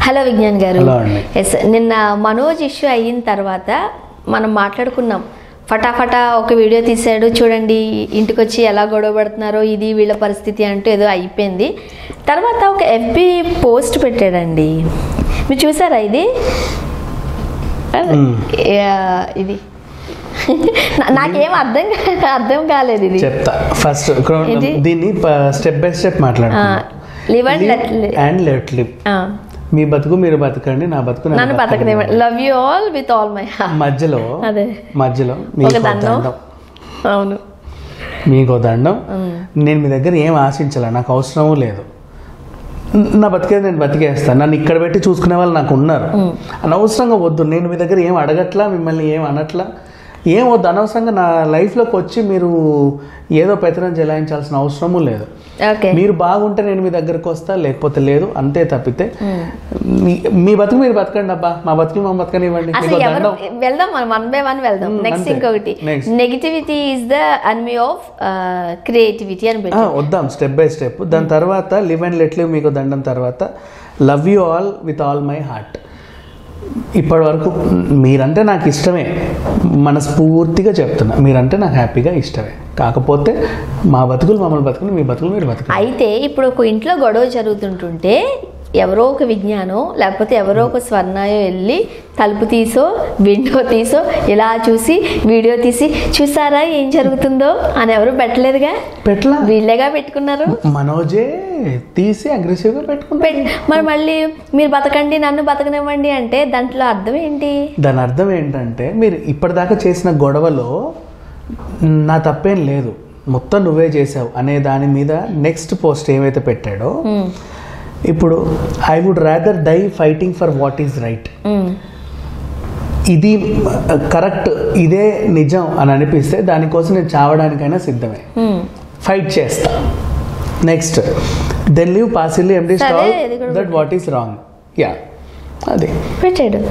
Hello Vignan గారు. Yes, నిన్న Manoj issue అయిన తర్వాత మనం మాట్లాడుకున్నాం. ఫటాఫటా ఒక వీడియో తీశాడు, చూడండి ఇంటికి వచ్చి ఎలా గొడవ పడుతున్నారో, ఇది వీళ్ళ పరిస్థితి అంటూ ఏదో అయిపోయింది. తర్వాత ఒక FB పోస్ట్ పెట్టాడండి, మీరు చూసారా? ఇది ఇది నాకేం అర్థం కాలేదు. ఇది చెప్తా ఫస్ట్, దీన్ని స్టెప్ బై స్టెప్ మాట్లాడుతున్నాం. Live and let live. మీ బతుకు మీరు బతకండి, నా బతుకు నన్ను బతకనివ్వండి. Love you all with all my heart. మధ్యలో ఒక దండం. అవును, మీకో దండం. నేను మీ దగ్గర ఏం ఆశించాల, నాకు అవసరమూ లేదు. నా బతికేది నేను బతికేస్తాను. నన్ను ఇక్కడ పెట్టి చూసుకునే వాళ్ళు నాకు ఉన్నారు. అనవసరంగా వద్దు. నేను మీ దగ్గర ఏం అడగట్లా, మిమ్మల్ని ఏం అనట్లా, ఏం వద్దు. అనవసరంగా నా లైఫ్లోకి వచ్చి మీరు ఏదో పెత్తనం చెలాయించాల్సిన అవసరమూ లేదు. మీరు బాగుంటే నేను మీ దగ్గరకు వస్తా, లేకపోతే లేదు, అంతే. తప్పితే మీ బతుకు మీరు బతకండి అబ్బా, మా బతుకు మా బతకనివ్వండి. వెళ్దాం మనం వన్ బై వన్ వెళ్దాం. నెక్స్ట్ ఇంకొకటి, negativity is the enemy of creativity అని వద్దాం స్టెప్ బై స్టెప్. దాని తర్వాత లివ్ అండ్ లెట్ లివ్, మీకు దండం. తర్వాత love you all with all my heart. ఇప్పటి వరకు మీరంటే నాకు ఇష్టమే, మనస్ఫూర్తిగా చెప్తున్నా. మీరంటే నాకు హ్యాపీగా ఇష్టమే. కాకపోతే మా బతుకులు మమ్మల్ని బతుకులు, మీ బతుకులు మీరు బతుకులు. అయితే ఇప్పుడు ఒక ఇంట్లో గొడవ జరుగుతుంటుంటే ఎవరో ఒక విజ్ఞానం లేకపోతే ఎవరో ఒక స్వర్ణాయో వెళ్ళి తలుపు తీసో విండో తీసో ఇలా చూసి వీడియో తీసి చూసారా ఏం జరుగుతుందో అని ఎవరు పెట్టలేదుగా. పెట్టలా, వీళ్ళేగా పెట్టుకున్నారు. మనోజే తీసి అగ్రెసివ్గా పెట్టుకున్నారు. మరి మళ్ళీ మీరు బతకండి, నన్ను బతకనివ్వండి అంటే దాంట్లో అర్థం ఏంటి? దాని అర్థం ఏంటంటే, మీరు ఇప్పటిదాకా చేసిన గొడవలో నా తప్పేం లేదు, మొత్తం నువ్వే చేసావు అనే దాని మీద నెక్స్ట్ పోస్ట్ ఏమైతే పెట్టాడో, ఇప్పుడు I would rather die fighting for what is right, ఇది కరెక్ట్, ఇదే నిజం అని అనిపిస్తే దానికోసం నేను చావడానికైనా సిద్ధమే, ఫైట్ చేస్తా. Next, then live passively embrace all that what is wrong. Yeah, అదే పెట్టాడు.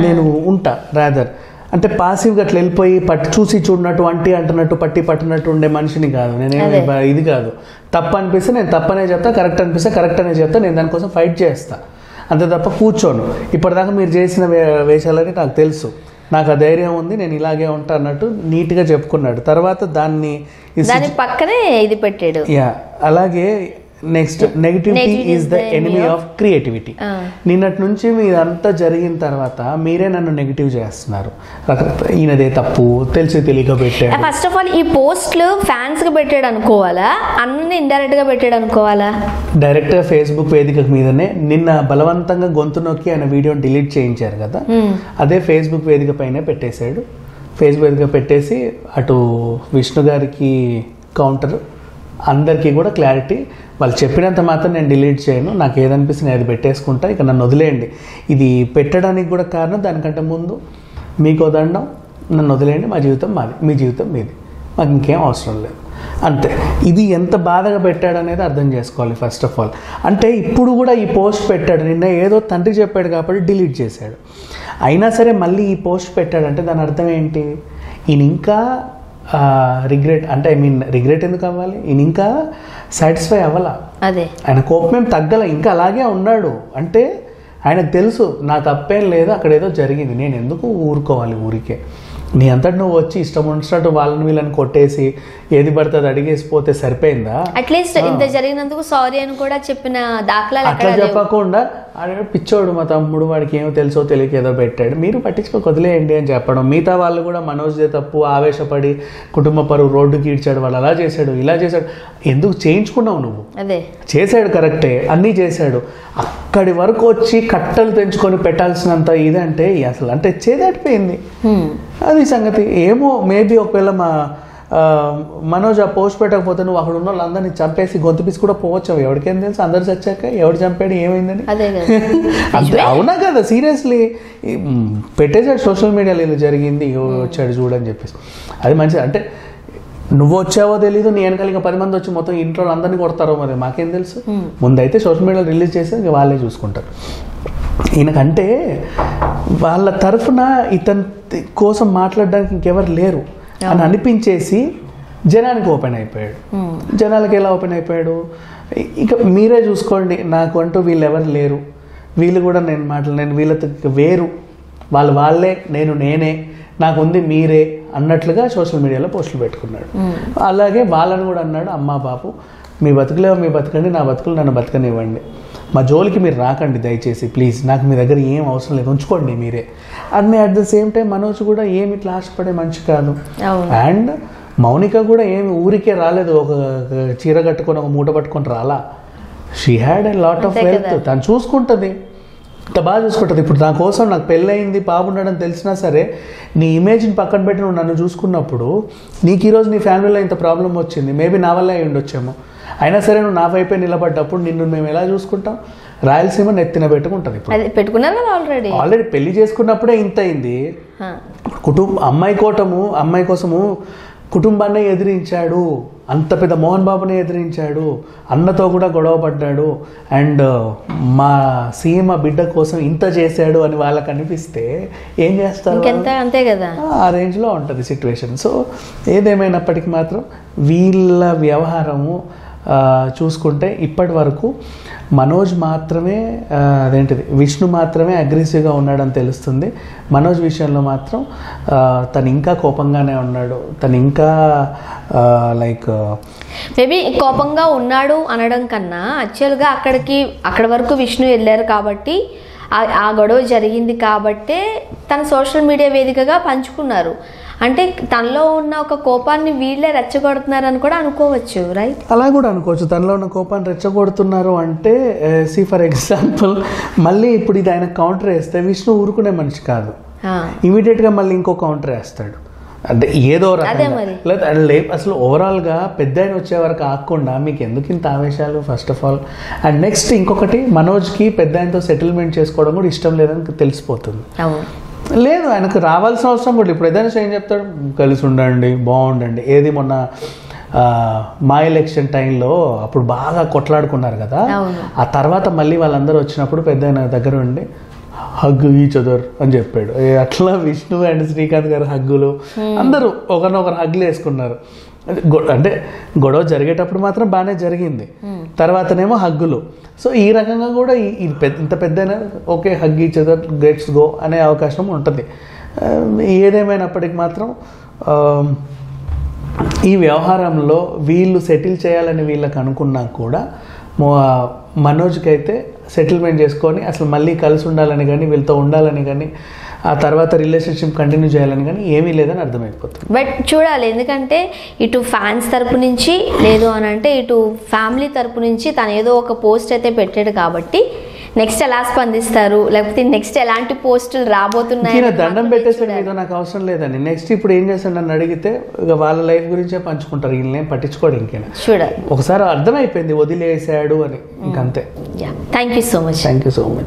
నేను ఉంటా రాదర్. అంటే పాసివ్గా అట్లా వెళ్ళిపోయి చూసి చూడనట్టు, అంటున్నట్టు, పట్టినట్టు ఉండే మనిషిని కాదు నేనేమి. ఇది కాదు, తప్పు అనిపిస్తే నేను తప్పనే చెప్తా, కరెక్ట్ అనిపిస్తే కరెక్ట్ అనే చెప్తా. నేను దానికోసం ఫైట్ చేస్తా, అంతే తప్ప కూర్చోను. ఇప్పటిదాకా మీరు చేసిన వేషాలని నాకు తెలుసు, నాకు ఆ ధైర్యం ఉంది, నేను ఇలాగే ఉంటా అన్నట్టు నీట్గా చెప్పుకున్నాడు. తర్వాత దాని పక్కనే ఇది పెట్టాడు. యా, అలాగే next, negativity is the enemy of creativity. నిన్నటి నుంచి మీరంతా జరిగిన తర్వాత మీరే నన్ను నెగిటివ్ చేస్తున్నారు. ఈయనదే తప్పు, తెలిసి తెలియక పెట్టాడు. ఫస్ట్ ఆఫ్ ఆల్ ఈ పోస్ట్లు ఫ్యాన్స్ కి పెట్టాడు అనుకోవాలా, అన్ని ఇండైరెక్ట్ గా పెట్టాడు అనుకోవాలా? డైరెక్ట్ గా ఫేస్బుక్ వేదిక మీదనే నిన్న బలవంతంగా గొంతు నొక్కి ఆయన వీడియోని డిలీట్ చేయించారు కదా, అదే ఫేస్బుక్ వేదిక పైనే పెట్టేశాడు. ఫేస్బుక్ వేదిక పెట్టేసి అటు విష్ణు గారికి కౌంటర్, అందరికీ కూడా క్లారిటీ, వాళ్ళు చెప్పినంత మాత్రం నేను డిలీట్ చేయను, నాకు ఏదనిపిస్తుంది అది పెట్టేసుకుంటా, ఇక నన్ను వదిలేయండి. ఇది పెట్టడానికి కూడా కారణం, దానికంటే ముందు మీకో దండం, నన్ను వదిలేయండి, మా జీవితం మాది, మీ జీవితం మీది, మాకు ఇంకేం అవసరం లేదు, అంతే. ఇది ఎంత బాధగా పెట్టాడు అనేది అర్థం చేసుకోవాలి ఫస్ట్ ఆఫ్ ఆల్. అంటే ఇప్పుడు కూడా ఈ పోస్ట్ పెట్టాడు, నిన్న ఏదో తండ్రి చెప్పాడు కాబట్టి డిలీట్ చేశాడు, అయినా సరే మళ్ళీ ఈ పోస్ట్ పెట్టాడంటే దాని అర్థం ఏంటి? ఈయన ఇంకా రిగ్రెట్, అంటే ఐ మీన్ రిగ్రెట్ ఎందుకు అవ్వాలి? ఈయన ఇంకా సాటిస్ఫై అవ్వాలా, అదే ఆయన కోపం ఏం తగ్గల, ఇంకా అలాగే ఉన్నాడు. అంటే ఆయనకు తెలుసు నా తప్పేం లేదు, అక్కడ ఏదో జరిగింది, నేను ఎందుకు ఊరుకోవాలి ఊరికే. నీ అంతటి నువ్వు వచ్చి ఇష్టం వచ్చినట్టు వాళ్ళని వీళ్ళని కొట్టేసి ఏది పడుతుంది అడిగేసిపోతే సరిపోయిందా? అట్లీస్ట్ ఇంత జరిగినందుకు సారీ అని కూడా చెప్పిన దాఖలాలు అట్లా చెప్పకుండా పిచ్చోడు మా తమ్ముడు, వాడికి ఏమో తెలుసో తెలియక ఏదో పెట్టాడు, మీరు పట్టించుకో వదిలేయండి అని చెప్పడం. మిగతా వాళ్ళు కూడా మనోజ్దే తప్పు, ఆవేశపడి కుటుంబ పరువు రోడ్డుకి ఈడ్చాడు, వాళ్ళు అలా చేశాడు ఇలా చేశాడు, ఎందుకు చేయించుకున్నావు నువ్వు? అదే చేశాడు, కరెక్టే, అన్నీ చేశాడు. అక్కడి వరకు వచ్చి కట్టలు తెంచుకొని పెట్టాల్సినంత ఇదంటే అసలు అంటే చేదాటిపోయింది. అది సంగతి. ఏమో మేబీ ఒకవేళ మనోజ్ ఆ పోస్ట్ పెట్టకపోతే నువ్వు అక్కడ ఉన్న వాళ్ళందరినీ చంపేసి గొంతు పీసి కూడా పోవచ్చు, ఎవరికేం తెలుసు, అందరు చచ్చాక ఎవడు చంపాడు ఏమైందని. అంతే, అవునా కదా? సీరియస్లీ పెట్టేశాడు సోషల్ మీడియాలో, ఇలా జరిగింది, వచ్చాడు చూడని చెప్పేసి. అది మంచిది. అంటే నువ్వు వచ్చావో తెలీదు, నీ వెనకాల ఇంకా 10 మంది వచ్చి మొత్తం ఇంట్లో అందరినీ కొడతారో మరి మాకేం తెలుసు. ముందైతే సోషల్ మీడియాలో రిలీజ్ చేస్తే ఇంకా వాళ్ళే చూసుకుంటారు. ఈయనకంటే వాళ్ళ తరఫున ఇతని కోసం మాట్లాడడానికి ఇంకెవరు లేరు అని అనిపించేసి జనానికి ఓపెన్ అయిపోయాడు. జనాలకి ఎలా ఓపెన్ అయిపోయాడు? ఇక మీరే చూసుకోండి, నాకు అంటూ వీళ్ళు ఎవరు లేరు, వీళ్ళు కూడా నేను వీళ్ళతో వేరు, వాళ్ళే, నేనే, నాకు ఉంది మీరే అన్నట్లుగా సోషల్ మీడియాలో పోస్టులు పెట్టుకున్నాడు. అలాగే వాళ్ళని కూడా అన్నాడు, అమ్మా బాపు మీ బతుకులేవో మీ బతకండి, నా బతుకులు నన్ను బతకనివ్వండి, మా జోలికి మీరు రాకండి దయచేసి ప్లీజ్, నాకు మీ దగ్గర ఏం అవసరం లేదు, ఉంచుకోండి మీరే అన్నీ. At the same time Manoj కూడా ఏమి ఇట్లా ఆశపడే మనిషి కాదు. అండ్ మౌనిక కూడా ఏమి ఊరికే రాలేదు, ఒక చీర కట్టుకొని ఒక మూట పట్టుకొని రాలా. She had a lot of wealth, తను చూసుకుంటుంది, ఇంత బాగా చూసుకుంటుంది. ఇప్పుడు నా కోసం నాకు పెళ్ళయింది, బాగుండడం తెలిసినా సరే నీ ఇమేజ్ని పక్కన పెట్టి నువ్వు నన్ను చూసుకున్నప్పుడు నీకు ఈరోజు నీ ఫ్యామిలీలో ఇంత ప్రాబ్లం వచ్చింది, మేబీ నా వల్ల అయి ఉండొచ్చేమో, అయినా సరే నువ్వు నా వైపే నిలబడ్డప్పుడు నిన్ను మేము ఎలా చూసుకుంటాం? రాయలసీమ నెత్తిన పెట్టుకుంటుంది. ఆల్రెడీ పెళ్లి చేసుకున్నప్పుడే ఇంత అయింది. అమ్మాయి కోసము కుటుంబాన్ని ఎదిరించాడు, అంత పెద్ద మోహన్ బాబుని ఎదిరించాడు, అన్నతో కూడా గొడవ పడ్డాడు, అండ్ మా సీమ బిడ్డ కోసం ఇంత చేశాడు అని వాళ్ళకి అనిపిస్తే ఏం చేస్తారు? అంతే కదా, ఆ రేంజ్లో ఉంటుంది సిచ్యువేషన్. సో ఏదేమైనప్పటికీ మాత్రం వీళ్ళ వ్యవహారము చూసుకుంటే ఇప్పటి వరకు మనోజ్ మాత్రమే విష్ణు మాత్రమే అగ్రెసివ్గా ఉన్నాడని తెలుస్తుంది. మనోజ్ విషయంలో మాత్రం తను ఇంకా కోపంగానే ఉన్నాడు, తను ఇంకా మేబీ కోపంగా ఉన్నాడు అనడం కన్నా యాక్చువల్గా అక్కడి వరకు విష్ణు వెళ్ళారు కాబట్టి ఆ గొడవ జరిగింది కాబట్టే తన సోషల్ మీడియా వేదికగా పంచుకున్నారు. అంటే తనలో ఉన్న ఒక కోపాన్ని వీళ్ళే రెచ్చగొడుతున్నారని కూడా అనుకోవచ్చు, రైట్? అలా కూడా అనుకోవచ్చు, తనలో ఉన్న కోపాన్ని రెచ్చగొడుతున్నారు అంటే సి ఫర్ ఎగ్జాంపుల్ మళ్ళీ ఇప్పుడు ఇది ఆయన కౌంటర్ వేస్తే విష్ణు ఊరుకునే మనిషి కాదు, ఇమీడియట్గా మళ్ళీ ఇంకో కౌంటర్ వేస్తాడు. అంటే ఏదో రకంగా అసలు ఓవరాల్గా పెద్ద ఆయన వచ్చే వరకు ఆగకుండా మీకు ఎందుకు ఇంత ఆవేశాలు first of all. And next ఇంకొకటి, మనోజ్కి పెద్ద ఆయనతో సెటిల్మెంట్ చేసుకోవడం కూడా ఇష్టం లేదని తెలిసిపోతుంది. లేదు, ఆయనకు రావాల్సిన అవసరం కూడా ఇప్పుడు ఏదైనా ఏం చెప్తాడు, కలిసి ఉండండి బాగుండండి. ఏది మొన్న మా ఎలక్షన్ టైంలో అప్పుడు బాగా కొట్లాడుకున్నారు కదా, ఆ తర్వాత మళ్ళీ వాళ్ళందరూ వచ్చినప్పుడు పెద్ద ఆయన దగ్గర ఉండి హగ్ ఈచ్ అదర్ అని చెప్పాడు. అట్లా విష్ణు అండ్ శ్రీకాంత్ గారు హగ్గులు, అందరూ ఒకరినొకరు హగ్గులు వేసుకున్నారు. అంటే గొడవ జరిగేటప్పుడు మాత్రం బాగానే జరిగింది, తర్వాతనేమో హగ్గులు. సో ఈ రకంగా కూడా ఇంత పెద్ద okay hug each other gets go అనే అవకాశం ఉంటుంది. ఏదేమైనప్పటికీ మాత్రం ఈ వ్యవహారంలో వీళ్ళు సెటిల్ చేయాలని వీళ్ళకి అనుకున్నా కూడా మనోజ్కి అయితే సెటిల్మెంట్ చేసుకొని అసలు మళ్ళీ కలిసి ఉండాలని కానీ వీళ్ళతో ఉండాలని కానీ ఆ తర్వాత రిలేషన్షిప్ కంటిన్యూ చేయాలని కానీ ఏమీ లేదని అర్థమైపోతుంది. బట్ చూడాలి, ఎందుకంటే ఇటు ఫ్యాన్స్ తరపు నుంచి లేదు అని అంటే ఇటు ఫ్యామిలీ తరపు నుంచి తను ఏదో ఒక పోస్ట్ అయితే పెట్టాడు కాబట్టి నెక్స్ట్ ఎలా స్పందిస్తారు, లేకపోతే నెక్స్ట్ ఎలాంటి పోస్టులు రాబోతున్నాయి. దండం పెట్టేసాడు ఏదో నాకు అవసరం లేదని, నెక్స్ట్ ఇప్పుడు ఏం చేస్తాడు నన్ను అడిగితే వాళ్ళ లైఫ్ గురించే పంచుకుంటారు, వీళ్ళని పట్టించుకోడు. ఇంకేనా చూడాలి, ఒకసారి అర్థమైపోయింది వదిలేసాడు అని, ఇంకంతే. Thank you so much. Thank you so much.